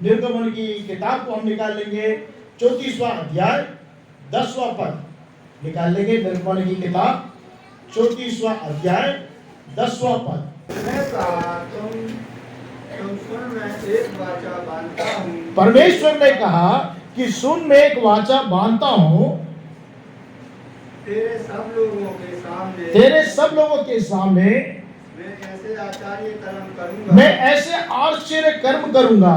निर्गमन की किताब को हम निकाल लेंगे 34वां अध्याय 10वां पद निकाल लेंगे। निर्गमन की किताब 34वां अध्याय 10वां पद। तुम सुन, मैं एक वाचा बांधता हूँ। परमेश्वर ने कहा कि सुन, मैं एक वाचा बांधता हूँ तेरे सब लोगों के सामने मैं ऐसे आश्चर्य कर्म करूंगा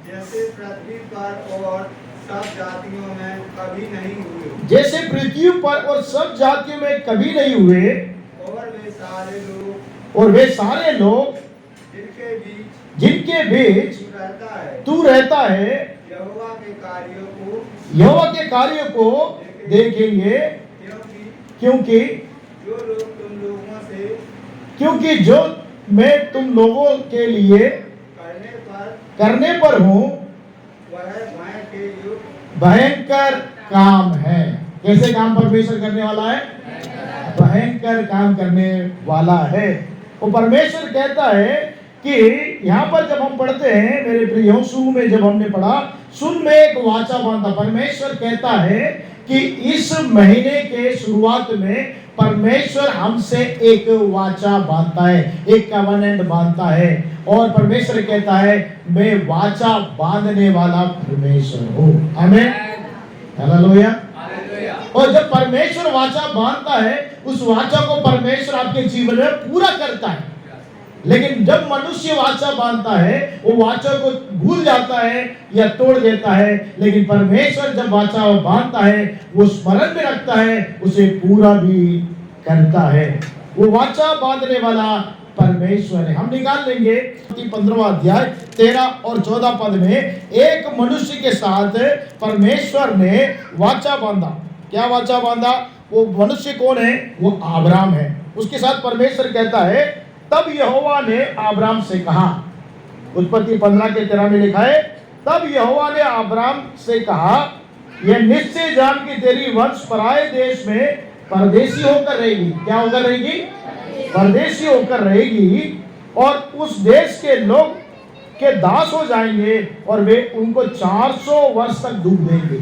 जैसे पृथ्वी पर और सब जातियों में कभी नहीं हुए। जैसे पृथ्वी पर और सब जातियों में कभी नहीं हुए। और वे सारे लोग जिनके बीच तू रहता है यहोवा के कार्यों को देखेंगे, क्योंकि जो मैं तुम लोगों के लिए करने पर हूँ भयंकर काम है। कैसे काम परमेश्वर करने वाला है? भयंकर काम करने वाला है। वो परमेश्वर कहता है कि यहाँ पर जब हम पढ़ते हैं मेरे प्रियो, शुरू में जब हमने पढ़ा सुन, मैं एक वाचा बांधा, परमेश्वर कहता है कि इस महीने के शुरुआत में परमेश्वर हमसे एक वाचा बांधता है, एक कवनेंट बांधता है। और परमेश्वर कहता है मैं वाचा बांधने वाला परमेश्वर हूँ। आमीन, हालेलुया। और जब परमेश्वर वाचा बांधता है, उस वाचा को परमेश्वर आपके जीवन में पूरा करता है। लेकिन जब मनुष्य वाचा बांधता है, वो वाचा को भूल जाता है या तोड़ देता है। लेकिन परमेश्वर जब वाचा बांधता है, वो स्मरण में रखता है, उसे पूरा भी करता है। वो वाचा बांधने वाला परमेश्वर है। हम निकाल लेंगे 15वां अध्याय 13 और 14 पद में। एक मनुष्य के साथ परमेश्वर ने वाचा बांधा। क्या वाचा बांधा? वो मनुष्य कौन है? वो अब्राम है। उसके साथ परमेश्वर कहता है तब यहोवा ने अब्राम से कहा, उत्पत्ति 15 के 13 में लिखा है, तब यहोवा ने अब्राम से कहा यह निश्चय जान कि तेरी वंश पराये देश में परदेशी होकर रहेगी। क्या होकर रहेगी? परदेशी होकर रहेगी। और उस देश के लोग के दास हो जाएंगे और वे उनको 400 वर्ष तक डूब देंगे।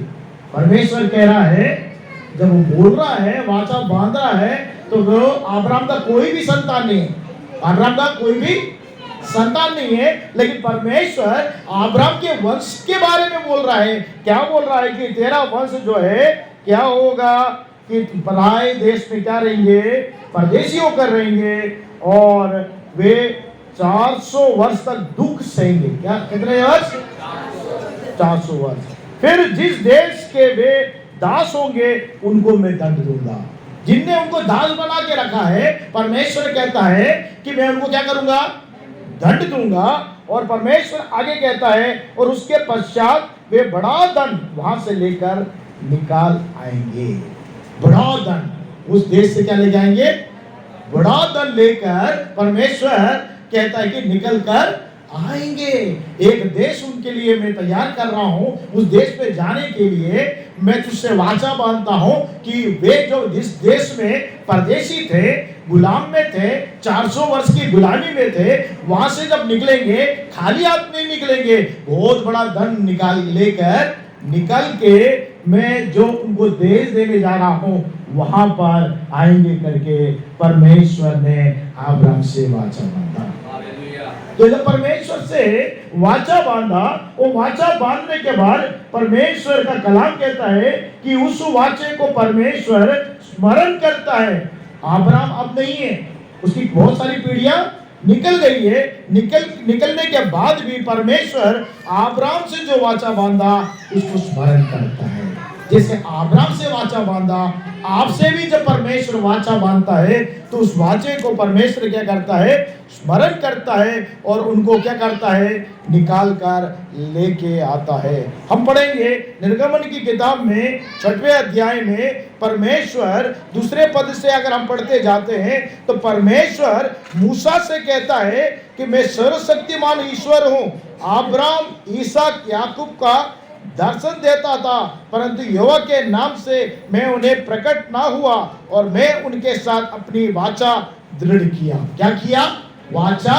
परमेश्वर कह रहा है, जब वो बोल रहा है, वाचा बांध रहा है, तो वो अब्राम का कोई भी संतान नहीं है। अब्राम का कोई भी संतान नहीं है। लेकिन परमेश्वर अब्राम के वंश के बारे में बोल रहा है। क्या बोल रहा है कि तेरा वंश जो है क्या होगा कि पराये देश में क्या रहेंगे? परदेशी होकर रहेंगे और वे 400 वर्ष तक दुख सहेंगे। क्या? कितने वर्ष? 400 वर्ष। फिर जिस देश के वे दास होंगे उनको मैं दंड दूंगा। जिनने उनको दास बना के रखा है, परमेश्वर कहता है कि मैं उनको क्या करूंगा? दंड दूंगा। और परमेश्वर आगे कहता है और उसके पश्चात वे बड़ा दंड वहां से लेकर निकाल आएंगे। बड़ा दंड उस देश से क्या ले जाएंगे? बड़ा दंड लेकर परमेश्वर कहता है कि निकल कर आएंगे। एक देश उनके लिए मैं तैयार कर रहा हूं। उस देश पे जाने के लिए मैं तुझसे वाचा बांधता हूं कि वे जो जिस देश में परदेशी थे, गुलाम में थे, 400 वर्ष की गुलामी में थे, वहां से जब निकलेंगे खाली हाथ नहीं निकलेंगे। बहुत बड़ा धन निकल के मैं जो उनको देश देने जा रहा हूं वहां पर आएंगे करके परमेश्वर ने अब्राम से वाचा बांधा। तो जब परमेश्वर से वाचा बांधा, वो वाचा बांधने के बाद परमेश्वर का कलाम कहता है कि उस वाचे को परमेश्वर स्मरण करता है। अब्राम अब नहीं है, उसकी बहुत सारी पीढ़ियां निकल गई है। निकलने के बाद भी परमेश्वर अब्राम से जो वाचा बांधा उसको स्मरण करता है। जैसे अब्राम से वाचा बांधा, आपसे भी जब परमेश्वर वाचा बांधता है तो उस वाचे को परमेश्वर क्या करता है? स्मरण करता है और उनको क्या करता है? निकाल कर लेके आता है। हम पढ़ेंगे निर्गमन की किताब में 6वें अध्याय में परमेश्वर दूसरे पद से अगर हम पढ़ते जाते हैं तो परमेश्वर मूसा से कहता है कि मैं सर्वशक्तिमान ईश्वर हूँ। अब्राम, इसहाक, याकूब का दर्शन देता था, परंतु यहोवा के नाम से मैं उन्हें प्रकट ना हुआ और मैं उनके साथ अपनी वाचा दृढ़ किया। क्या किया? वाचा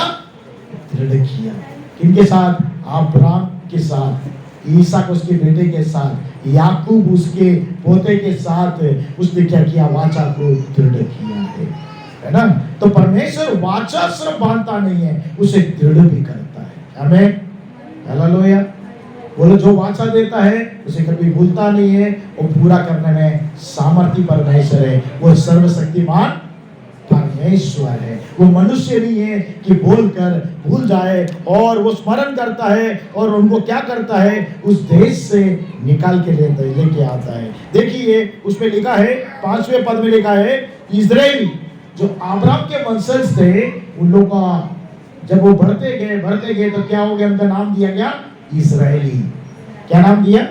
दृढ़ किया। किनके साथ? अब्राम के साथ, ईसाक उसके बेटे के साथ, याकूब उसके पोते के साथ उसने क्या किया, वाचा को दृढ़ किया है ना। तो परमेश्वर वाचा सिर्फ बांधता नहीं है, उसे दृढ़ भी करता है। आमीन, हालेलुया। बोलो, जो वाचा देता है उसे कभी भूलता नहीं है, वो पूरा करने में सामर्थ्य परमेश्वर है। वो सर्वशक्तिमान परमेश्वर है। वो मनुष्य नहीं है कि बोलकर भूल जाए, और वो स्मरण करता है और उनको क्या करता है, उस देश से निकाल के लेके आता है। देखिए उसमें लिखा है, 5वें पद में लिखा है, इजराइली जो अब्राहम के वंशज थे, उन लोगों का जब वो बढ़ते गए तो क्या हो गया, उनका नाम दिया गया इस्राएली। क्या नाम दिया,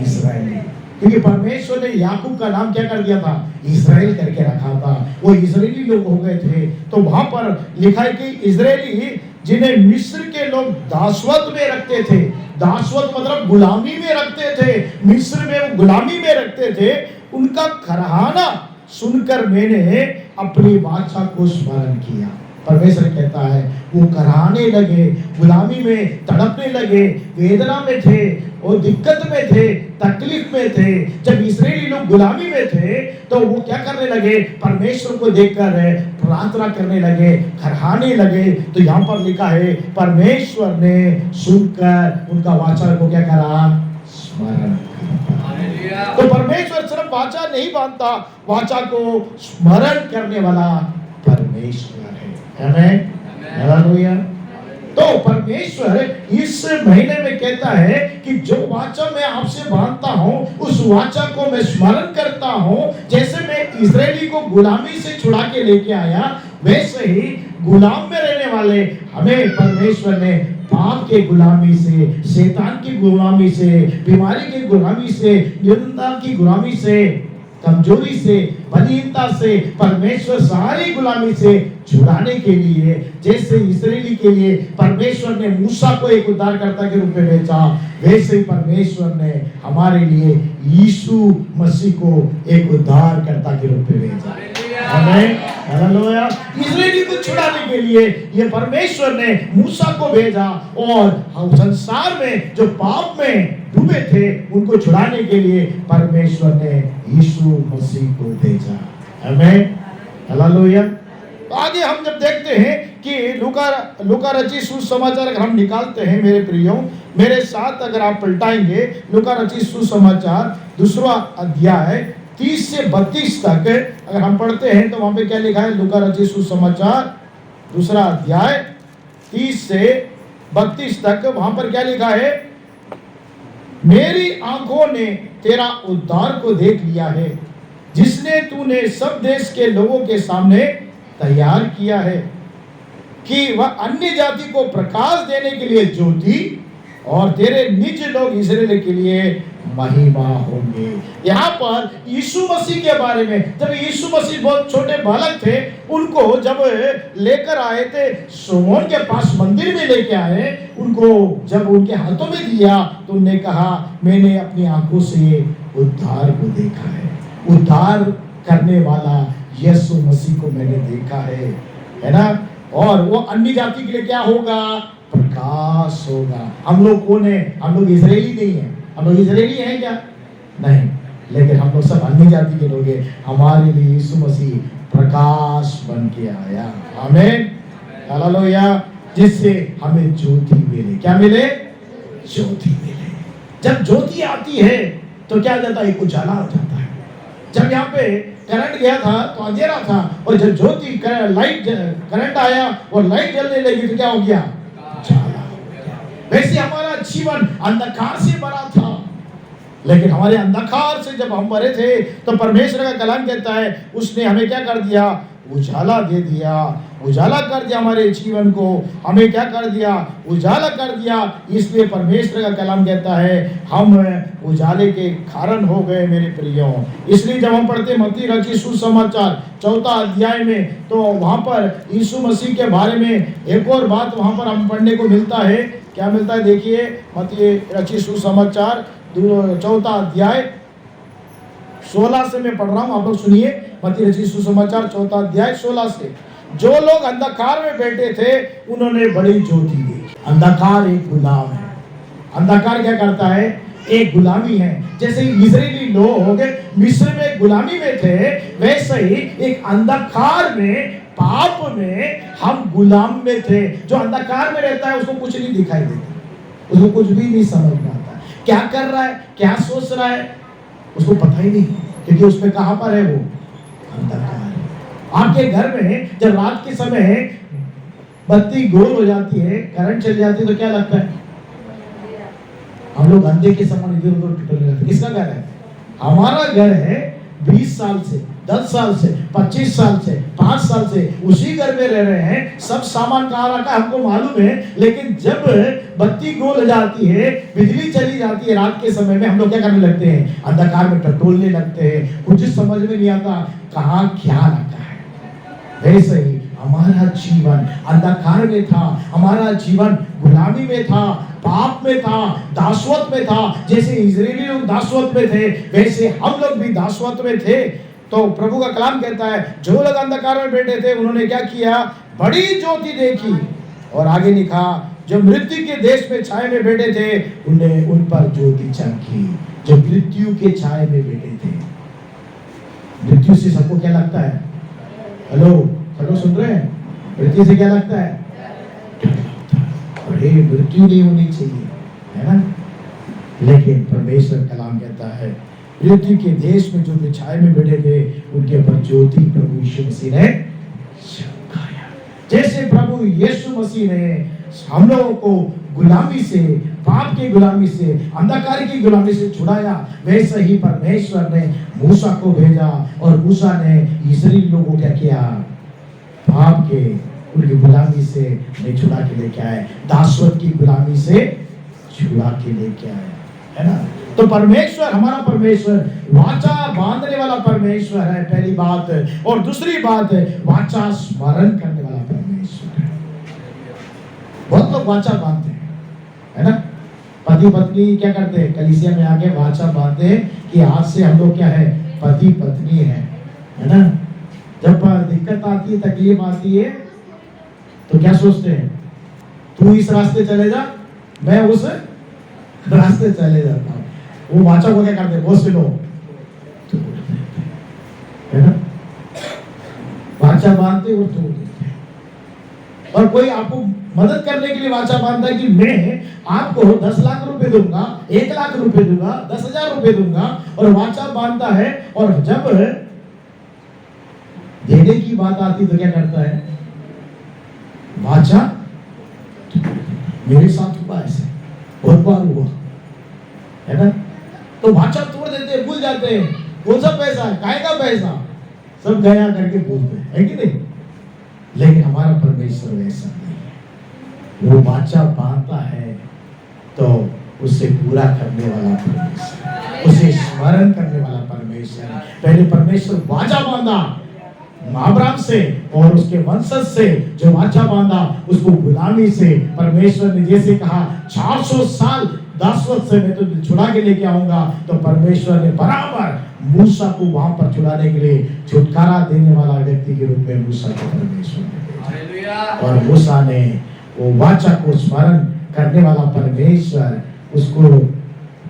इस्राएली। क्योंकि परमेश्वर ने याकूब का नाम क्या कर दिया था, इस्राएल करके रखा था। वो इस्राएली लोग हो गए थे। तो वहां पर लिखा है कि इस्राएली जिन्हें मिस्र के लोग दासवत में रखते थे, दासवत मतलब गुलामी में रखते थे, मिस्र में वो गुलामी में रखते थे, उनका खरहाना सुनकर मैंने अपनी वाचा को स्मरण किया। परमेश्वर कहता है वो कराने लगे, गुलामी में तड़पने लगे, वेदना में थे, वो दिक्कत में थे, तकलीफ में थे। जब इस्राएली लोग गुलामी में थे तो वो क्या करने लगे, परमेश्वर को देखकर प्रार्थना करने लगे, खरहाने लगे। तो यहाँ पर लिखा है परमेश्वर ने सुनकर उनका वाचा को क्या करा, स्मरण। तो परमेश्वर सिर्फ वाचा नहीं बांधता, वाचा को स्मरण करने वाला परमेश्वर है। आमीन, हालेलुया। तो परमेश्वर इस महीने में कहता है कि जो वाचा मैं आपसे बांधता हूं, उस वाचा को मैं स्मरण करता हूं। जैसे मैं इस्राएली को गुलामी से छुड़ा के लेके आया, वैसे ही गुलाम में रहने वाले हमें परमेश्वर ने पाप के गुलामी से, शैतान की गुलामी से, बीमारी की गुलामी से, निंदा की गुलामी से, कमजोरी से, बलहीनता से, परमेश्वर सारी गुलामी से छुड़ाने के लिए, जैसे इस्राएली के लिए परमेश्वर ने मूसा को एक उद्धारकर्ता के रूप में भेजा, वैसे ही परमेश्वर ने हमारे लिए यीशु मसीह को एक उद्धारकर्ता के रूप में भेजा। आमीन, हालेलुया। इस्राएली को छुड़ाने के लिए ये परमेश्वर ने मूसा को भेजा, और संसार में जो पाप में डूबे थे उनको छुड़ाने के लिए परमेश्वर ने यीशु मसीह को भेजा। आमीन, हालेलुया। तो आगे हम जब देखते हैं कि लूका रचित सुसमाचार अगर हम निकालते हैं, मेरे प्रियो मेरे साथ अगर आप पलटाएंगे, लूका रचित सुसमाचार 2वां अध्याय 30 से 32 तक अगर हम पढ़ते हैं तो वहां पे क्या लिखा है, लूका रचित सुसमाचार 2वां अध्याय 30 से 32 तक। वहां पर क्या लिखा है, मेरी आंखों ने तेरा उद्धार को देख लिया है, जिसने तूने सब देश के लोगों के सामने तैयार किया है, कि वह अन्य जाति को प्रकाश देने के लिए ज्योति और तेरे निज लोग इस्राएल के लिए महिमा होंगे। यहाँ पर यीशु मसीह के बारे में, जब यीशु मसीह बहुत छोटे बालक थे, उनको जब लेकर आए थे, शमौन के पास मंदिर में लेके आए, उनको जब उनके हाथों में दिया तो उन्होंने कहा, मैंने अपनी आंखों से उद्धार को देखा है, उद्धार करने वाला यीशु मसीह को मैंने देखा है ना। और वो अन्य जाति के लिए क्या होगा, प्रकाश होगा। हम लोग कौन है, हम लोग इस्राएली नहीं है, हम लोग इस्राएली हैं क्या, नहीं, लेकिन हम लोग सब अन्य जाति के लोग हैं। हमारे लिए यीशु मसीह प्रकाश बन के आया। आमीन, हालेलुया। जिससे हमें ज्योति मिले। क्या मिले, ज्योति मिले। जब ज्योति आती है तो क्या जाता है, उजाला हो जाता है। जब यहाँ पे करंट गया था तो अंधेरा था, और जब ज्योति लाइट करंट आया और लाइट जलने लगी तो क्या हो गया, उजाला हो गया। वैसे हमारा जीवन अंधकार से भरा था, लेकिन हमारे अंधकार से जब हम भरे थे तो परमेश्वर का कलाम कहता है उसने हमें क्या कर दिया, उजाला दे दिया, उजाला कर दिया हमारे जीवन को, हमें क्या कर दिया, उजाला कर दिया। इसलिए परमेश्वर का कलाम कहता है हम उजाले के कारण हो गए मेरे प्रियो। इसलिए जब हम पढ़ते मत्ती रचित सुसमाचार 4 अध्याय में, तो वहां पर यीशु मसीह के बारे में एक और बात वहां पर हम पढ़ने को मिलता है। क्या मिलता है, देखिए मत्ती रचित सुसमाचार 4 अध्याय 16 से मैं पढ़ रहा हूं, आप लोग सुनिए। मत्ती रचित सुसमाचार 4 अध्याय 16 से, जो लोग अंधकार में बैठे थे उन्होंने बड़ी ज्योति देखी। अंधकार एक गुलाम है, अंधकार क्या करता है? एक गुलामी है। जैसे इजरायली लोग मिस्र में गुलामी में थे, वैसे ही एक अंधकार में, पाप में हम गुलाम में थे। जो अंधकार में रहता है उसको कुछ नहीं दिखाई देता, उसको कुछ भी नहीं समझ में आता, क्या कर रहा है, क्या सोच रहा है, उसको पता ही नहीं, क्योंकि उसमें कहां पर है? वो अंधकार। आपके घर में जब रात के समय बत्ती गोल हो जाती है, करंट चल जाती है, तो क्या लगता है? हम लोग अंधे के समान इधर उधर टुटने लगते। किसका घर है? हमारा घर है। 20 साल से, 10 साल से, 25 साल से, 5 साल से उसी घर में रह रहे हैं। सब सामान कहाँ रखा है हमको मालूम है, लेकिन जब बत्ती गोल हो जाती है, बिजली चली जाती है रात के समय में, हम लोग क्या करने लगते हैं? अंधकार में टटोलने लगते हैं। कुछ समझ में नहीं आता कहाँ क्या रखा है। वैसे ही हमारा जीवन अंधकार में था, हमारा जीवन गुलामी में था, पाप में था, दासवत में था। जैसे इजरायली लोग दासवत में थे, वैसे हम लोग भी दासवत में थे। तो प्रभु का कलाम कहता है, जो लोग अंधकार में बैठे थे उन्होंने क्या किया? बड़ी ज्योति देखी। और आगे लिखा, जो मृत्यु के देश में छाए में बैठे थे, उन्हें उन पर ज्योति चमकी। जो मृत्यु के छाए में बैठे थे, मृत्यु से सबको क्या लगता है? हेलो, हेलो, सुन रहे हैं? मृत्यु से क्या लगता है? अरे मृत्यु नहीं होनी चाहिए, है ना? लेकिन परमेश्वर कलाम कहता है, मृत्यु के देश में जो छाए में बैठे थे, उनके ऊपर ज्योति प्रभु यीशु मसीह ने चमकाया। जैसे प्रभु यीशु मसीह ने हम लोगों को गुलामी से, पाप की गुलामी से, अंधकार की गुलामी से छुड़ाया, वैसे ही परमेश्वर ने मूसा को भेजा, और मूसा ने इस्राएली लोगों को क्या किया? पाप के, उनकी गुलामी से नहीं छुड़ा के लेके आए, दासवत की गुलामी से छुड़ा के लेके आए, है ना? तो परमेश्वर, हमारा परमेश्वर वाचा बांधने वाला परमेश्वर है, पहली बात। और दूसरी बात है, वाचा स्मरण करने वाला परमेश्वर है। बहुत लोग वाचा बांधते हैं, है ना? पति पत्नी क्या करते हैं? कलीसिया में आके वाचा बांधते हैं कि आज से हम लोग क्या है? पति पत्नी है ना? जब दिक्कत आती है, तकलीफ आती है, तो क्या सोचते हैं? तू इस रास्ते चले जा, मैं उस रास्ते चले जाता हूँ। वो वाचा को क्या करते हैं? बहुत से लोग, है ना, वाचा बांधते और तोड़ देते हैं। और कोई आपको मदद करने के लिए वाचा बांधता है कि मैं आपको 10 लाख रुपए दूंगा, 1 लाख रुपए दूंगा, 10,000 रुपए दूंगा, और वाचा बांधता है। और जब देने की बात आती तो क्या करता है? वाचा, मेरे साथ हुआ ऐसे, बहुत बार हुआ, है ना? तो वाचा तोड़ देते हैं, भूल जाते हैं कौन सा पैसा है, काय का पैसा, सब गया करके बोलते हैं, है कि नहीं? लेकिन हमारा परमेश्वर वैसा नहीं है। वो वाचा बांधता है तो उसे पूरा करने वाला परमेश्वर, उसे स्मरण करने वाला परमेश्वर। पहले परमेश्वर वाचा बांधा अब्राहम से और उसके वंशज से, जो वाचा बांधा उसको गुलामी से, परमेश्वर ने जैसे कहा 400 साल दासवत से मैं तो छुड़ा के लेके आऊंगा, तो परमेश्वर ने बराबर मूसा को वहां पर छुड़ाने के लिए छुटकारा देने वाला व्यक्ति के रूप में मूसा को परमेश्वर ने भेजा। और मूसा ने वो वाचा को स्मरण करने वाला परमेश्वर, उसको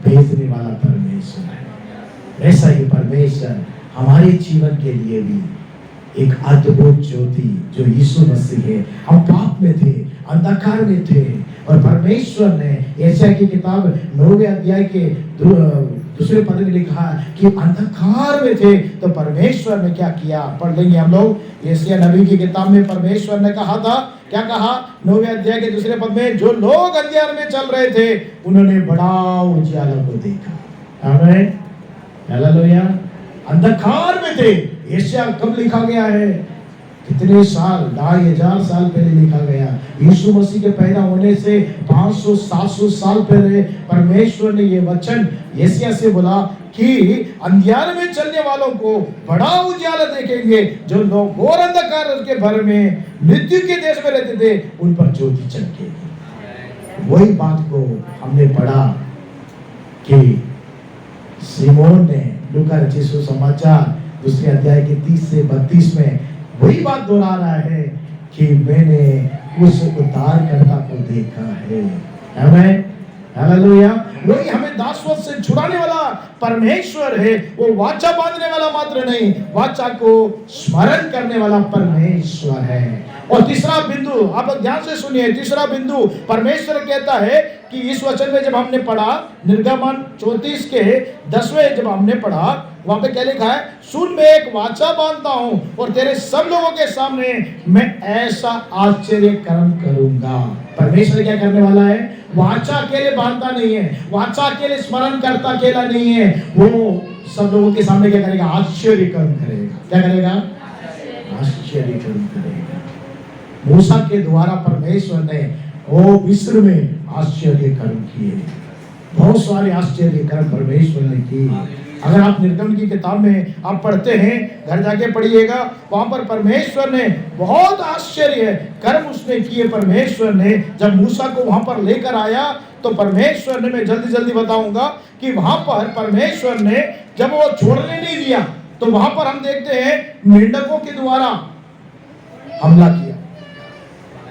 भेजने वाला परमेश्वर है। ऐसा ही परमेश्वर हमारे जीवन के लिए भी एक अद्भुत ज्योति, जो यीशु मसीह है। हम पाप में थे, अंधकार में थे, और परमेश्वर ने यशायाह की किताब 9वें अध्याय के दूसरे पद में लिखा कि अंधकार में थे, तो परमेश्वर ने क्या किया? पढ़ लेंगे हम लोग। यशायाह नबी की किताब में परमेश्वर ने कहा था, क्या कहा? 9वें अध्याय के दूसरे पद में, जो लोग अंधियार में चल रहे थे उन्होंने बड़ा उजियाला को देखा। आमीन, हालेलुया। अंधकार में थे। यशायाह कब लिखा गया है? कितने साल, 2500 साल पहले लिखा गया। यीशु मसीह के पैदा होने से 500-700 साल पहले परमेश्वर ने ये वचन यशायाह से बोला कि अंधियार में चलने वालों को बड़ा उजाला देखेंगे, जो लोग घोर अंधकार के भर में मृत्यु के देश में रहते थे उन पर ज्योति चमकेगी। वही बात को हमने पढ़ा कि सिमोन ने लूका रचित सुसमाचार दूसरे अध्याय के 30 से 32 में वही बात दोहरा रहा है कि मैंने उस उद्धारकर्ता को देखा है। आमीन। हालेलुया। वही हमें दासत्व से छुड़ाने वाला परमेश्वर है। वो वाचा बांधने वाला मात्र नहीं, वाचा को स्मरण करने वाला परमेश्वर है। और तीसरा बिंदु आप ध्यान से सुनिए, तीसरा बिंदु परमेश्वर कहता है कि इस वचन में जब हमने पढ़ा निर्गमन 34 के 10वें जब हमने पढ़ा, वहां पे क्या लिखा है, सुन मैं एक वाचा बांधता हूं और तेरे सब लोगों के सामने मैं ऐसा आश्चर्य कर्म करूंगा। परमेश्वर क्या करने वाला है? वाचा अकेले बांधता नहीं है, वाचा अकेले स्मरण करता अकेला नहीं है, वो सब लोगों के सामने क्या करेगा? आश्चर्य कर्म करेगा। क्या करेगा? आश्चर्य कर्म करेगा। मूसा के द्वारा परमेश्वर ने वो मिस्र में आश्चर्य कर्म किए, बहुत सारे आश्चर्य कर्म परमेश्वर ने किए। अगर आप निर्गमन की किताब में आप पढ़ते हैं, घर जाके पढ़िएगा, वहां पर परमेश्वर ने बहुत आश्चर्य कर्म उसने किए। परमेश्वर ने जब मूसा को वहां पर लेकर आया तो परमेश्वर ने, मैं जल्दी जल्दी बताऊंगा कि वहां पर परमेश्वर ने जब वो छोड़ने नहीं दिया तो वहां पर हम देखते हैं मेंढकों के द्वारा हमला किया,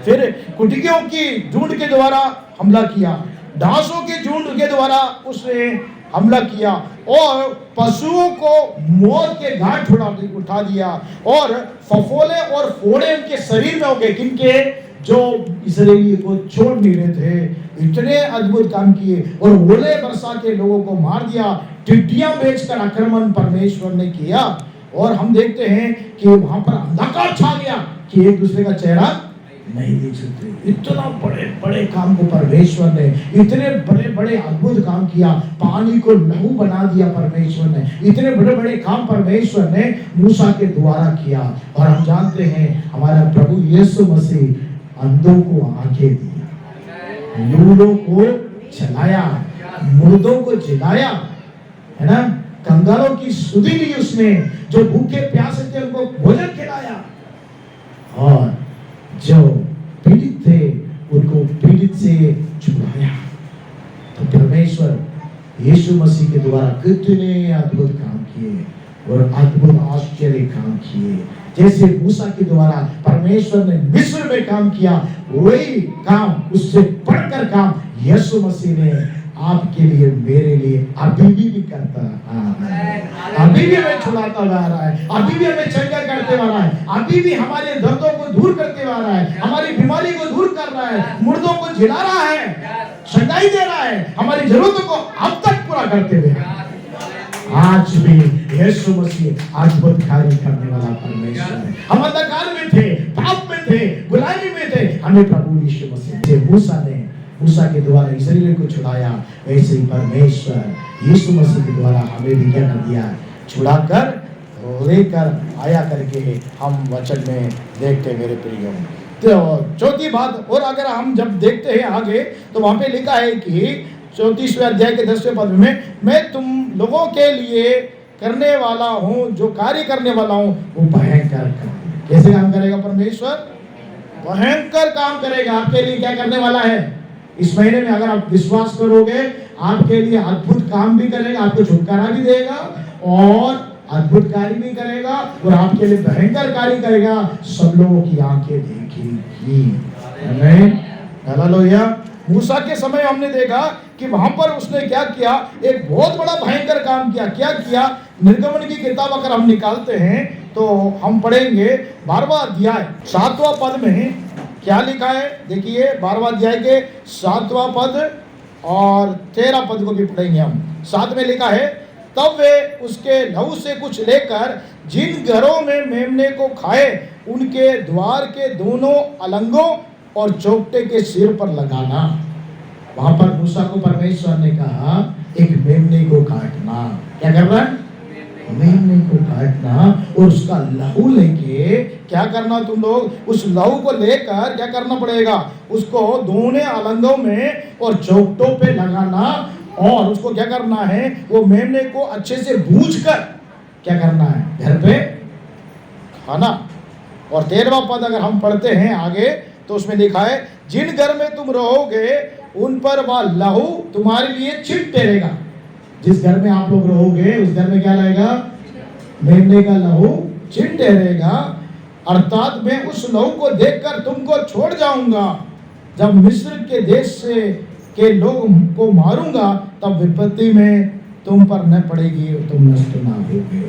फिर कुटियों की झुंड के द्वारा हमला किया, ढांसों के झुंड के द्वारा उसने हमला किया और पशुओं को मौत के घाट उठा दिया और फफोले और फोड़े उनके शरीर में हो गए, किनके? जो इस्राएली को छोड़ नहीं रहे थे। इतने अद्भुत काम किए और ओले बरसा के लोगों को मार दिया। टिड्डियां बेचकर आक्रमण परमेश्वर ने किया और हम देखते हैं कि वहां पर अंधकार छा गया कि एक दूसरे का चेहरा नहीं देख सकते। इतना बड़े बड़े काम को परमेश्वर ने, इतने बड़े बड़े अद्भुत काम किया। पानी को लहू बना दिया परमेश्वर ने। इतने बड़े बड़े काम परमेश्वर ने मूसा के द्वारा किया। और हम जानते हैं हमारा प्रभु यीशु मसीह अंधों को आंखें दी, लूलों को चलाया, मुर्दों को जिलाया, है ना, कंगालों की सुधि ली उसने, जो भूखे प्यासे थे उनको भोजन खिलाया और जो पीड़ित थे उनको पीड़ित से छुड़ाया। तो परमेश्वर यीशु मसीह के द्वारा कितने अद्भुत काम किए और अद्भुत आश्चर्य काम किए। जैसे मूसा के द्वारा परमेश्वर ने मिस्र में काम किया, वही काम, उससे बढ़कर काम यीशु मसीह ने आपके लिए, मेरे लिए अभी भी करता है। अभी भी हमें छुड़ाता हुआ आ रहा है, अभी भी हमें चंगा करते हुआ आ रहा है, अभी भी हमारे दर्दों को दूर करते हुआ आ रहा है, हमारी बीमारी को दूर कर रहा है, मुर्दों को जिला रहा है, चंगाई दे रहा है, हमारी जरूरतों को अब तक पूरा करते हुए आज भी यीशु मसीह अद्भुत कार्य करने वाला परमेश्वर है। हम अंधकार में थे, पाप में थे, गुलामी में थे, हमें प्रभु यीशु मसीह ने मूसा के द्वारा इस्राएल को छुड़ाया, वैसे ही परमेश्वर यीशु मसीह के द्वारा हमें भी क्या कर दिया? छुड़ाकर लेकर आया करके हम वचन में देखते मेरे प्रियो। तो चौथी बात, और अगर हम जब देखते हैं आगे तो वहां पे लिखा है कि 34वें अध्याय के 10वें पद में, मैं तुम लोगों के लिए करने वाला हूं, जो कार्य करने वाला हूं वो भयंकर काम। कैसे काम करेगा परमेश्वर? भयंकर काम करेगा। आपके लिए क्या करने वाला है? इस महीने में अगर आप विश्वास करोगे, आपके लिए अद्भुत काम भी करेगा, आपको छुटकारा भी देगा और अद्भुत कार्य भी करेगा और आपके लिए भयंकर कार्य करेगा। सब लोगों की आंखें देखेंगी। आमीन, हालेलुया। मूसा के समय हमने देखा कि वहां पर उसने क्या किया? एक बहुत बड़ा भयंकर काम किया। क्या किया? निर्गमन की किताब अगर हम निकालते हैं तो हम पढ़ेंगे 12वां अध्याय 7वां पद में क्या लिखा है। देखिए 12वां अध्याय के 7वां पद और 13 पद को भी पढ़ेंगे हम। 7 में लिखा है, तब वे उसके लहू से कुछ लेकर जिन घरों में मेमने को खाए उनके द्वार के दोनों अलंगों और चौखटे के सिर पर लगाना। वहां पर मूसा को परमेश्वर ने कहा एक मेमने को काटना। क्या करना? मेमने को काटना और उसका लहू लेके क्या करना? तुम लोग उस लहू को लेकर क्या करना पड़ेगा? उसको दोनों अलंगों में और चौखटों पे लगाना और उसको क्या करना है? वो मेमने को अच्छे से भूंजकर क्या करना है? घर पे खाना। और 13वां पद अगर हम पढ़ते हैं आगे तो उसमें लिखा है, जिन घर में तुम रहोगे उन पर वह लहू तुम्हारे लिए छिड़कते रहेगा। जिस घर में आप लोग रहोगे उस घर में क्या रहेगा? मेमने का लहू छिड़कते रहेगा। अर्थात मैं उस लहू को देखकर तुमको छोड़ जाऊंगा जब मिस्र के देश से के लोगों को मारूंगा, तब विपत्ति में तुम पर न पड़ेगी और तुम नष्ट ना होगे।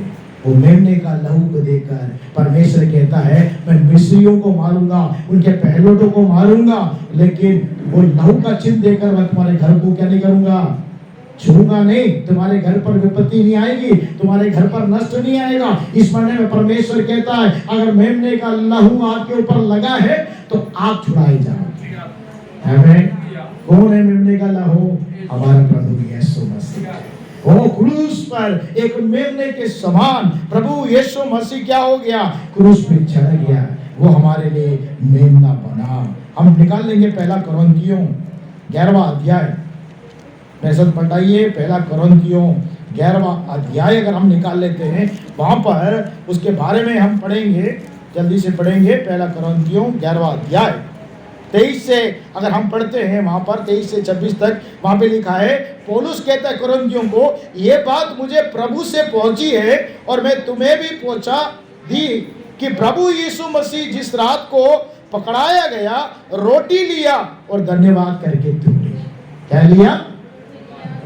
वो मेमने का लहू को देखकर परमेश्वर कहता है, मैं मिस्रियों को मारूंगा, उनके पहलोटों को मारूंगा, लेकिन वो लहू का चिन्ह देकर मैं तुम्हारे घर को क्या नहीं करूंगा, छूंगा नहीं। तुम्हारे घर पर विपत्ति नहीं आएगी, तुम्हारे घर पर नष्ट नहीं आएगा। इस महीने में परमेश्वर कहता है, अगर मेमने का लहू आपके ऊपर लगा है तो आप छुड़ाए जाओगे। आमीन। कौन है मेमने का लहू? हमारा प्रभु यीशु मसीह। वो क्रूस पर एक मेमने के समान प्रभु यीशु मसीह क्या हो गया, क्रूस पे चढ़ गया। वो हमारे लिए मेमना बना। हम निकाल लेंगे पहला कुरिन्थियों 11वां अध्याय, मैसेज पढ़ाइए। पहला कुरिन्थियों 11वां अध्याय अगर हम निकाल लेते हैं, वहां पर उसके बारे में हम पढ़ेंगे, जल्दी से पढ़ेंगे। पहला कुरिन्थियों 11वां अध्याय 23 से अगर हम पढ़ते हैं, वहां पर 23 से 26 तक वहां पे लिखा है, पौलुस कहता है कुरिन्थियों को, ये बात मुझे प्रभु से पहुंची है और मैं तुम्हें भी पहुंचा दी कि प्रभु यीशु मसीह जिस रात को पकड़ाया गया, रोटी लिया और धन्यवाद करके तोड़ी। क्या लिया?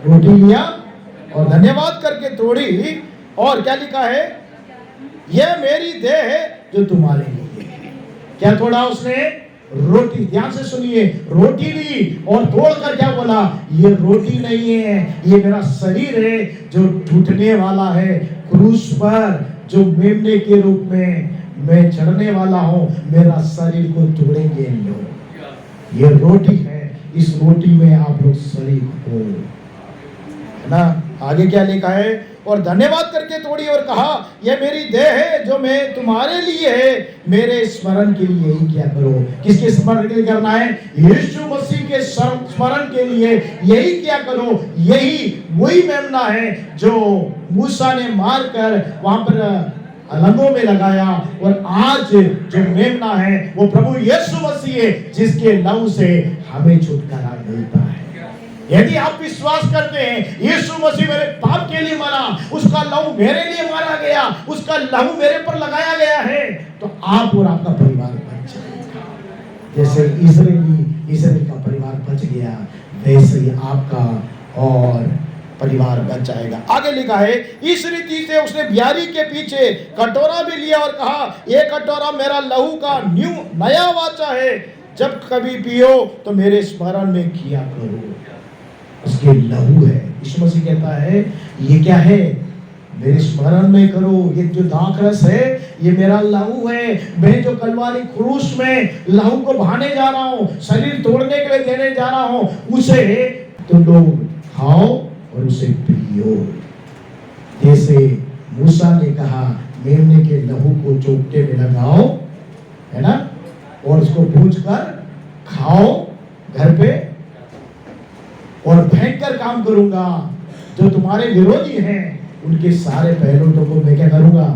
रोटी लिया और धन्यवाद करके तोड़ी, और क्या लिखा है, यह मेरी देह है जो तुम्हारे लिए है। क्या तोड़ा उसने? रोटी। ध्यान से सुनिए, रोटी ली और तोड़कर क्या बोला, ये रोटी नहीं है, ये मेरा शरीर है जो टूटने वाला है। क्रूस पर जो मेमने के रूप में मैं चढ़ने वाला हूं, मेरा शरीर को तोड़ेंगे लोग। ये रोटी है, इस रोटी में आप लोग शरीक हो, है ना। आगे क्या लिखा है, और धन्यवाद करके तोड़ी और कहा, यह मेरी देह है जो मैं तुम्हारे लिए है, मेरे स्मरण के लिए यही क्या करो। किसके स्मरण के लिए करना है? यीशु मसीह के स्मरण के लिए यही क्या करो। यही वही मेमना है जो मूसा ने मारकर वहां पर अलंगों में लगाया, और आज जो मेमना है वो प्रभु यीशु मसीह है, जिसके लहू से हमें छुटकारा मिलता है। यदि आप विश्वास करते हैं यीशु मसीह मेरे पाप के लिए मरा, उसका लहू मेरे लिए मारा गया, उसका लहू मेरे पर लगाया गया है, तो आप और आपका परिवार बच जाएगा। जैसे इस्राएल का परिवार बच गया, वैसे ही आपका और परिवार बच जाएगा। आगे लिखा है, इस रीति से उसने ब्यारी के पीछे कटोरा भी लिया और कहा, यह कटोरा मेरा लहू का नया वाचा है, जब कभी पियो तो मेरे स्मरण में किया करो। उसके लहू है। यीशु मसीह कहता है, ये क्या है, मेरे स्मरण में करो। ये जो दाखरस है, ये मेरा लहू है। मैं जो कलवारी क्रूस में लहू को बहाने जा रहा हूँ, शरीर तोड़ने के लिए देने जा रहा हूँ, उसे तुम लोग खाओ और उसे पियो। जैसे मूसा ने कहा, मेमने के लहू को चौके में लगाओ, है ना, और उसको भूज कर खाओ घर पे, और भयंकर काम करूंगा। जो तुम्हारे विरोधी हैं, उनके सारे पहलुओं को मैं क्या करूंगा,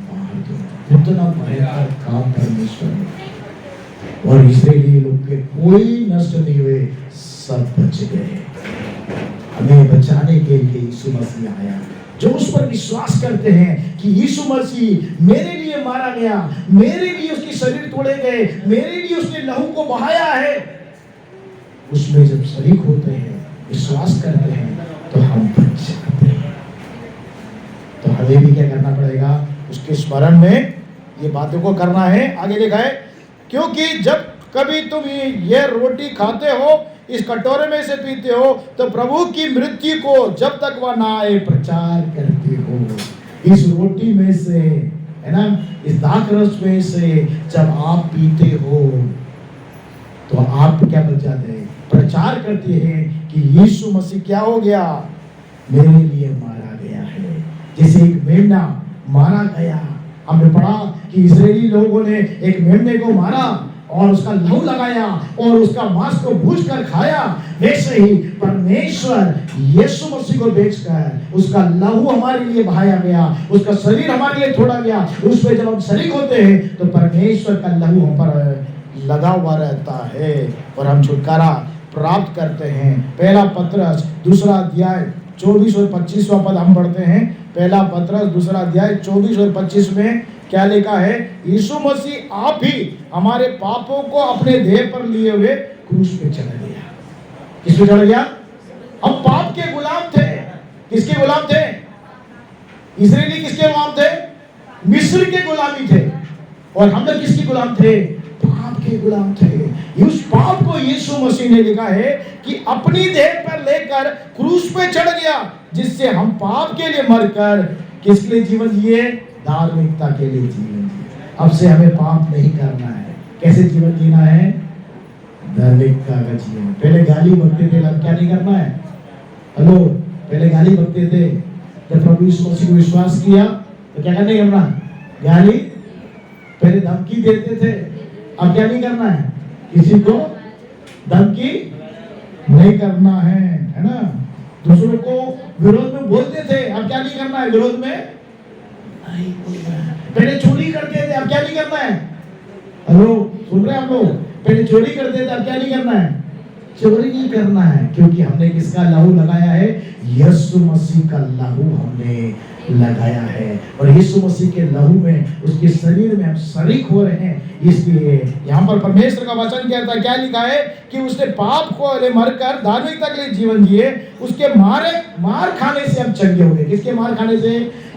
मार दूंगा। इतना भयंकर काम परमेश्वर ने। और इस्राएली लोग के कोई नष्ट नहीं हुए, सब बच गए। हमें बचाने के लिए यीशु मसीह आया। जो उस पर विश्वास करते हैं कि यीशु मसीह मेरे लिए मारा गया, मेरे लिए उसके शरीर तोड़े गए, मेरे लिए उसने लहू को बहाया है, उसमें जब शरीक होते हैं, विश्वास करते हैं, तो हम बच जाते हैं। तो हमें भी क्या करना पड़ेगा, उसके स्मरण में ये बातों को करना है। आगे लिखा है, क्योंकि जब कभी तुम ये रोटी खाते हो, इस कटोरे में से पीते हो, तो प्रभु की मृत्यु को जब तक वह ना आए प्रचार करते हो। इस रोटी में से, है ना, इस दाखरस में से जब आप पीते हो, तो आप क्या बच जाते हैं, प्रचार करते हैं कि यीशु मसीह क्या हो गया, मेरे लिए मारा गया है। जैसे एक मेमना मारा गया, हमने पढ़ा कि इस्राएली लोगों ने एक मेमने को मारा और उसका लहू लगाया और उसका मांस को भूज कर खाया, वैसे ही परमेश्वर यीशु मसीह को बेचकर उसका लहू हमारे लिए बहाया गया, उसका शरीर हमारे लिए तोड़ा गया। उसमें जब हम शरीक होते हैं तो परमेश्वर का लहू हम पर लगा हुआ रहता है और हम छुटकारा प्राप्त करते हैं। पहला पत्रस 2 अध्याय 24 और 25वां पद हम पढ़ते हैं। पहला पत्रस 2 अध्याय 24 और 25 में क्या लिखा है, यीशु मसीह आप ही हमारे पापों को अपने देह पर लिए हुए क्रूस पे चढ़ गया। किस पे चढ़ गया? हम पाप के गुलाम थे। किसके गुलाम थे? इस्राएली किसके गुलाम थे? मिस्र के गुलामी थे। और हम लोग किसके गुलाम थे? पाप के गुलाम थे। उस पाप को यीशु मसीह ने लिखा है कि अपनी देह पर लेकर क्रूस पे चढ़ गया, जिससे हम पाप के लिए मरकर किसके लिए जीवन जिए? धार्मिकता के लिए जीवन जिए। अब से हमें पाप नहीं करना है। कैसे जीवन जीना है? धार्मिकता का जीवन। पहले गाली बकते थे, अब क्या नहीं करना है? हेलो, पहले गाली बकते थे, जब प्रभु यीशु मसीह को विश्वास किया तो क्या करने करना? गाली। पहले धमकी देते थे, अब क्या नहीं करना है? किसी को धमकी नहीं करना है ना? दूसरों को विरोध में बोलते थे, अब क्या नहीं करना है? विरोध में नहीं बोलना है। पहले चोरी करते थे, अब क्या नहीं करना है? हेलो, सुन रहे हैं आप लोग? पहले चोरी करते थे, अब क्या नहीं करना है? चोरी नहीं करना है, क्योंकि हमने किसका लहू लगाया है? यीशु मसीह का लहू हमने लगाया है। और यीशु मसीह के लहू में, उसके शरीर में हम शरीक हो रहे हैं। इसलिए यहाँ पर परमेश्वर का वचन कहता है, क्या लिखा है कि उसने पाप को मरकर धार्मिकता के लिए जीवन जिए, उसके मार खाने से हम चंगे हो गए। किसके मार खाने से?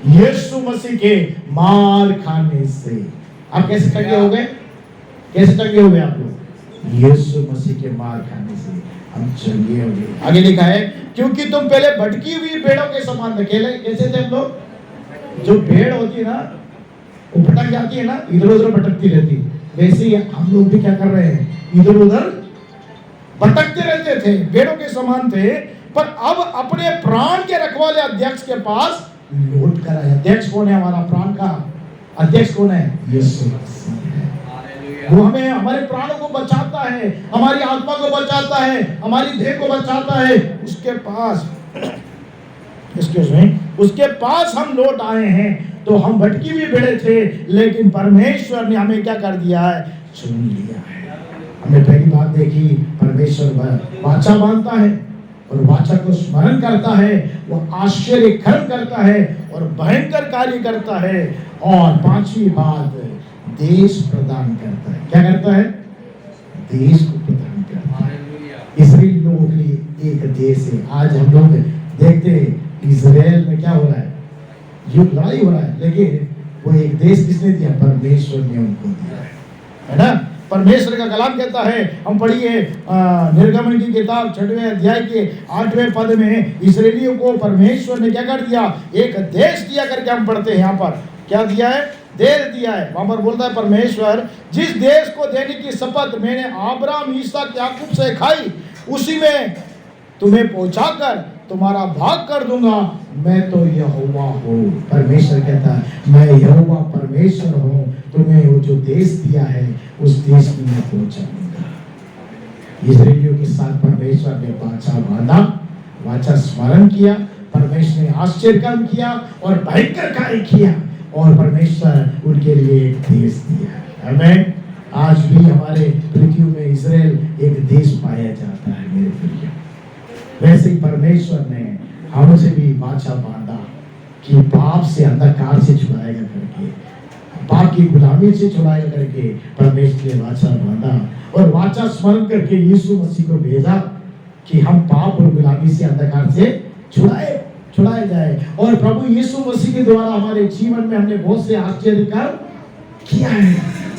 यीशु मसीह के मार खाने से। आप कैसे चंगे हो गए? कैसे चंगे हो गए आप लोग? यीशु मसीह के मार खाने से हम चंगे हो गए। आगे लिखा है, क्योंकि तुम पहले भटकी हुई भेड़ों के समान थे। कैसे थे हम लोग? जो भेड़ होती है ना, वो भटक जाती है ना, इधर उधर भटकती रहती, वैसे ही हम लोग भी क्या कर रहे हैं? इधर उधर भटकते रहते थे, भेड़ों के समान थे। पर अब अपने प्राण के रखवाले अध्यक्ष के पास लौट कर आए। अध्यक्ष कौन है? हमारा प्राण का अध्यक्ष कौन है? यीशु मसीह है। वो हमें, हमारे प्राणों को बचाता है, हमारी आत्मा को बचाता है, हमारी देह को बचाता है। उसके पास हम लौट आए हैं। तो हम भटकी हुई भेड़े थे, लेकिन परमेश्वर ने हमें क्या कर दिया है? चुन लिया है। हमने पहली बात देखी, परमेश्वर वाचा बांधता है और वाचा को स्मरण करता है। वो आश्चर्य कर्म करता है और भयंकर कार्य करता है। और पांचवी बात, देश प्रदान करता है। क्या करता है? देश को प्रदान करता है। इस्राएल लोगों के लिए एक देश है। आज हम लोग देखते हैं इजराइल में क्या हो रहा है? युद्ध, लड़ाई हो रहा है, लेकिन वो एक देश किसने दिया? परमेश्वर ने उनको दिया है ना? परमेश्वर का कलाम कहता है, हम पढ़िए निर्गमन की किताब 6वें अध्याय के 8वें पद में, इस्राएलियों को परमेश्वर ने क्या कर दिया? एक देश दिया करके हम पढ़ते हैं। यहाँ पर क्या दिया है? देश दिया है। वहां पर बोलता है परमेश्वर, जिस देश को देने की शपथ मैंने अब्राहम, इसहाक, याकूब से खाई, उसी में तुम्हें पहुंचाकर तुम्हारा भाग कर दूंगा। मैं तो यहोवा हूँ। परमेश्वर कहता है, मैं यहोवा परमेश्वर हूँ, तुम्हें वो जो देश दिया है उस देश में मैं पहुंचाऊंगा। इस्राएलियों के साथ परमेश्वर ने वाचा बांधा, वाचा स्मरण किया। परमेश्वर ने आश्चर्य काम किया और भयंकर कार्य किया, और परमेश्वर उनके लिए एक देश दिया। आमीन। आज भी हमारे पृथ्वी में इजराइल एक देश पाया जाता है मेरे प्रिय। वैसे ही परमेश्वर ने हमसे भी वाचा बांधा कि पाप से, अंधकार से छुड़ाएगा करके, पाप की गुलामी से छुड़ाएगा करके परमेश्वर ने वाचा बांधा और वाचा स्मरण करके यीशु मसीह को भेजा कि हम पाप और गुलामी से, अंधकार से छुड़ाए जाए। और प्रभु यीशु मसीह के द्वारा हमारे जीवन में हमने बहुत से आश्चर्य कार्य किया है।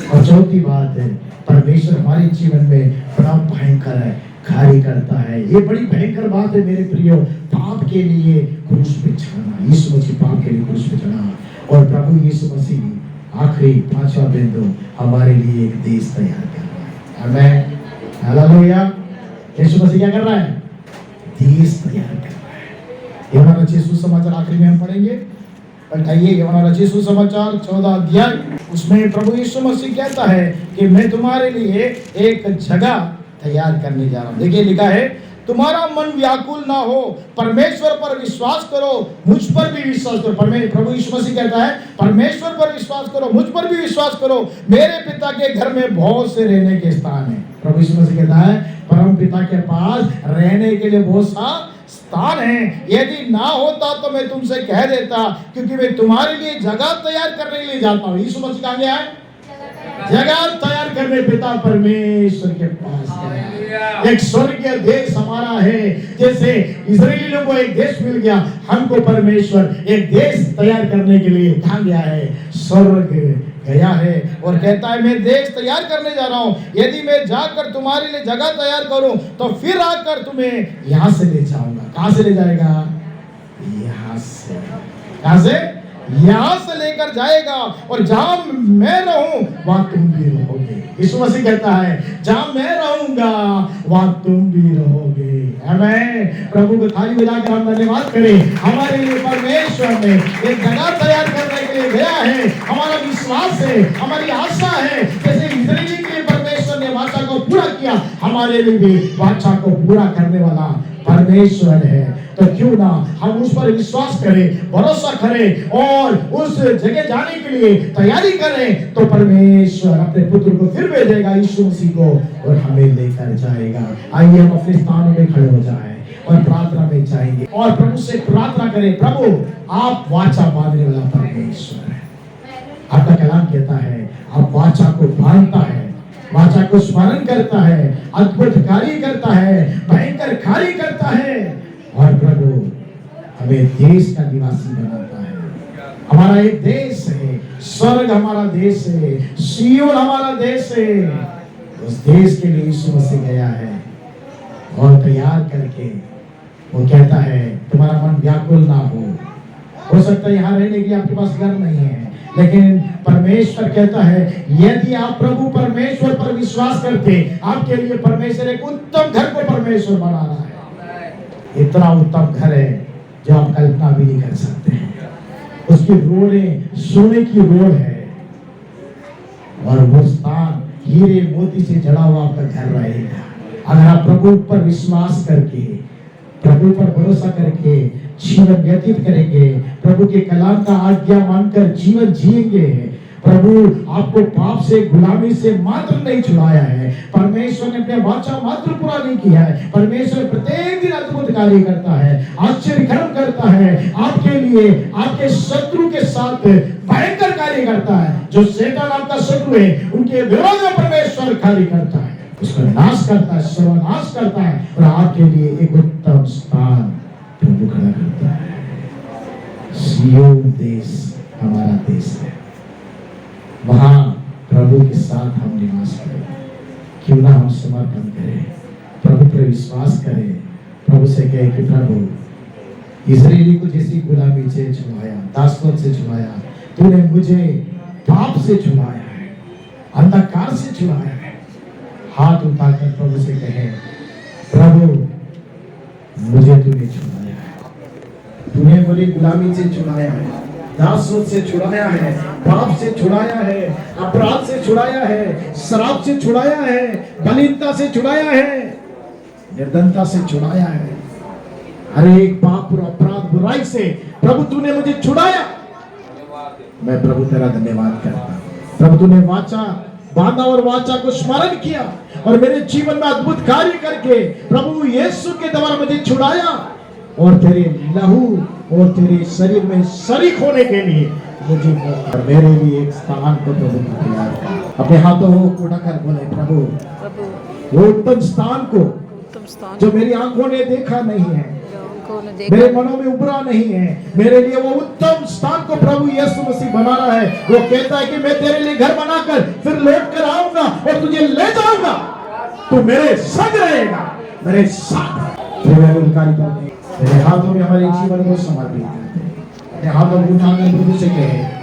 और चौथी बात है, परमेश्वर हमारे जीवन में बड़ा भयंकर है, कार्य करता है। ये बड़ी भयंकर बात है मेरे प्रियो, पाप के लिए क्रूस पे चढ़ना। यीशु मसीह पाप के लिए क्रूस पे चढ़ा और प्रभु यीशु मसीह आखिरी पांचवा बिंदु हमारे लिए एक देश तैयार कर रहा है। आमीन, हालेलुया। यीशु मसीह क्या कर रहा है? देश तैयार कर रहा है। यूहन्ना रचित सुसमाचार आखिरी में हम पढ़ेंगे। बताइए, यूहन्ना रचित सुसमाचार 14 अध्याय, उसमें प्रभु यीशु मसीह कहता है कि मैं तुम्हारे लिए एक जगह तैयार करने जा रहा हूं। देखिए लिखा है, तुम्हारा मन व्याकुल ना हो, परमेश्वर पर विश्वास करो, मुझ पर भी विश्वास करो। प्रभु यीशु मसीह कहता है, परमेश्वर पर विश्वास करो, मुझ पर भी विश्वास करो। मेरे पिता के घर में बहुत से रहने के स्थान है। प्रभु यीशु मसीह कहता है, परम पिता के पास रहने के लिए बहुत सा स्थान है। यदि ना होता तो मैं तुमसे कह देता, क्योंकि मैं तुम्हारे लिए जगह तैयार करने के लिए जाता हूँ। यीशु मसीह कहाँ गया है? जगह तैयार करने करने पिता परमेश्वर के पास गया। एक स्वर्गीय देश हमारा है। जैसे इस्राएलियों को एक देश मिल गया, हमको परमेश्वर एक देश तैयार करने के लिए कहाँ गया है? स्वर्ग गया है और कहता है मैं देश तैयार करने जा रहा हूं। यदि मैं जाकर तुम्हारे लिए जगह तैयार करूं तो फिर आकर तुम्हें यहां से ले जाऊंगा। कहां से ले जाएगा? यहां से। कहां से? यहां से लेकर जाएगा और जहां मैं रहूं वहां तुम भी रहोगे। यीशु मसीह कहता है जहां मैं रहूंगा वहां तुम भी रहोगे। आमीन। प्रभु को थाली बजाकर हम धन्यवाद करें। हमारे लिए परमेश्वर ने एक जगह तैयार करने के लिए गया है। हमारा विश्वास है, हमारी आशा है, जैसे इस्राएली के लिए परमेश्वर ने वाचा को पूरा किया, हमारे लिए भी वाचा को पूरा करने वाला परमेश्वर है। तो क्यों ना हम उस पर विश्वास करें, भरोसा करें और उस जगह जाने के लिए तैयारी करें, तो परमेश्वर अपने पुत्र को फिर भेजेगा, यीशु मसीह को, और हमें लेकर जाएगा। आइए हम अपने स्थानों में खड़े हो जाएं और प्रार्थना में जाएंगे और प्रभु से प्रार्थना करें। प्रभु आप वाचा बांधने वाला परमेश्वर है। आपका कलाम कहता है आप वाचा को बांधता है, वाचा को स्मरण करता है, अद्भुत कार्य करता है, भयंकर कार्य करता है और प्रभु हमें देश का निवासी बनाता है। हमारा एक देश है, स्वर्ग हमारा देश है, सियोन हमारा देश है। उस देश के लिए यीशु मसीह गया है और तैयार करके वो कहता है तुम्हारा मन व्याकुल ना हो सकता है यहाँ रहने के लिए आपके पास घर नहीं है, लेकिन परमेश्वर कहता है यदि आप प्रभु परमेश्वर पर विश्वास करते, आपके लिए परमेश्वर एक उत्तम घर को परमेश्वर बना रहा है। इतना उत्तम घर है जो आप कल्पना भी नहीं कर सकते हैं। उसकी रोडें सोने की रोड है और वो स्थान हीरे मोती से जड़ा हुआ आपका घर रहेगा। अगर आप प्रभु पर विश्वास करके, प्रभु पर भरोसा करके जीवन व्यतीत करेंगे, प्रभु के कलाम का आज्ञा मानकर जीवन जिएंगे, प्रभु आपको पाप से, गुलामी से मात्र नहीं छुड़ाया है। परमेश्वर ने अपने वाचा मात्र पूरा नहीं किया है। परमेश्वर प्रत्येक दिन अद्भुत कार्य करता है, आश्चर्य कर्म करता है आपके लिए, आपके शत्रु के साथ भयंकर कार्य करता है। जो शैतान आपका शत्रु है उनके विरोध में परमेश्वर कार्य करता है, उसका नाश करता है, सर्वनाश करता है और आपके लिए एक उत्तम स्थान प्रभु खड़ा करता है। सियोन देश हमारा देश है, वहां प्रभु के साथ हम निवास करें। क्यों ना हम समर्पण करें, प्रभु पर विश्वास करें, प्रभु से कहे कि प्रभु इस्राएली को जैसी गुलामी से छुड़ाया, दासत्व से छुड़ाया, तूने मुझे पाप से छुड़ाया है, अंधकार से छुड़ाया है। हाथ उठाकर प्रभु से कहे प्रभु मुझे तूने छुड़ाया है, तूने मुझे गुलामी से छुड़ाया है, दासत्व से छुड़ाया है, पाप से छुड़ाया है, अपराध से छुड़ाया है, शराब से छुड़ाया है, बलिन्नता से छुड़ाया है, निर्धनता से छुड़ाया है, हर एक पाप और अपराध बुराई से प्रभु तूने मुझे छुड़ाया। मैं प्रभु तेरा धन्यवाद करता हूं। प्रभु तूने वाचा बांधा और वाचा को स्मरण किया और मेरे जीवन में अद्भुत कार्य करके प्रभु यीशु के द्वारा मुझे छुड़ाया और तेरे लहू और तेरे शरीर में शरीक होने के लिए मुझे और मेरे लिए एक स्थान को प्रभु तैयार कर। अपने हाथों को उठाकर बोले प्रभु वो उत्तम स्थान को जो मेरी आंखों ने देखा नहीं है, मेरे मनों में उभरा नहीं है, मेरे लिए वो उत्तम स्थान को प्रभु यीशु मसीह बना रहा है। वो कहता है कि मैं तेरे लिए घर बनाकर फिर लौट कर आऊंगा और तुझे ले जाऊंगा, तू मेरे संग रहेगा, मेरे साथ। मेरे हाथों में हमारे जीवन को समर्पित करते हैं, अपने हाथों को उठाकर प्रभु से कहे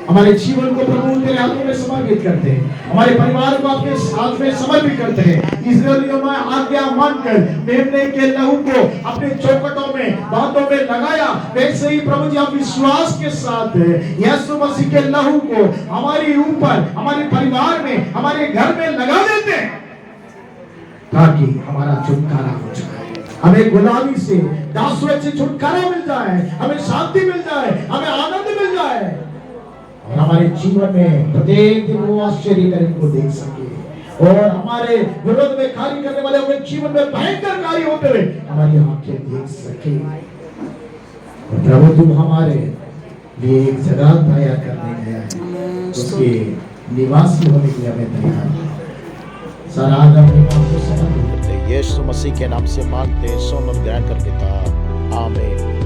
हमारे जीवन को प्रभु तेरे हाथों में समर्पित करते हैं, हमारे परिवार को आपके हाथ में समर्पित करते हैं। इस्राएलियों ने आज्ञा मानकर मेमने के लहू को अपने चौखटों में, बातों में लगाया, वैसे ही प्रभु जी आप विश्वास के साथ यीशु मसीह के लहू को हमारे ऊपर, हमारे परिवार में, हमारे घर में लगा देते हैं ताकि हमारा छुटकारा हो जाए, हमें गुलामी से, दासत्व से छुटकारा मिल जाए, हमें शांति मिल जाए, हमें आनंद मिल जाए और हमारे जीवन में प्रत्येक दिन वो आश्चर्य कार्य को देख सके और हमारे विरोध में कार्य करने वाले हमारे जीवन में भयंकर कार्य होते हुए हमारी आंखें देख सके। और प्रभु तुम हमारे लिए एक जगह तैयार करने गया है, उसके निवासी होने के लिए हमें तैयार सर आज अपने काम को समर्पित करते हैं। यीशु मसीह के नाम से मांगते हैं, सुन और ग्रहण कर पिता, आमीन।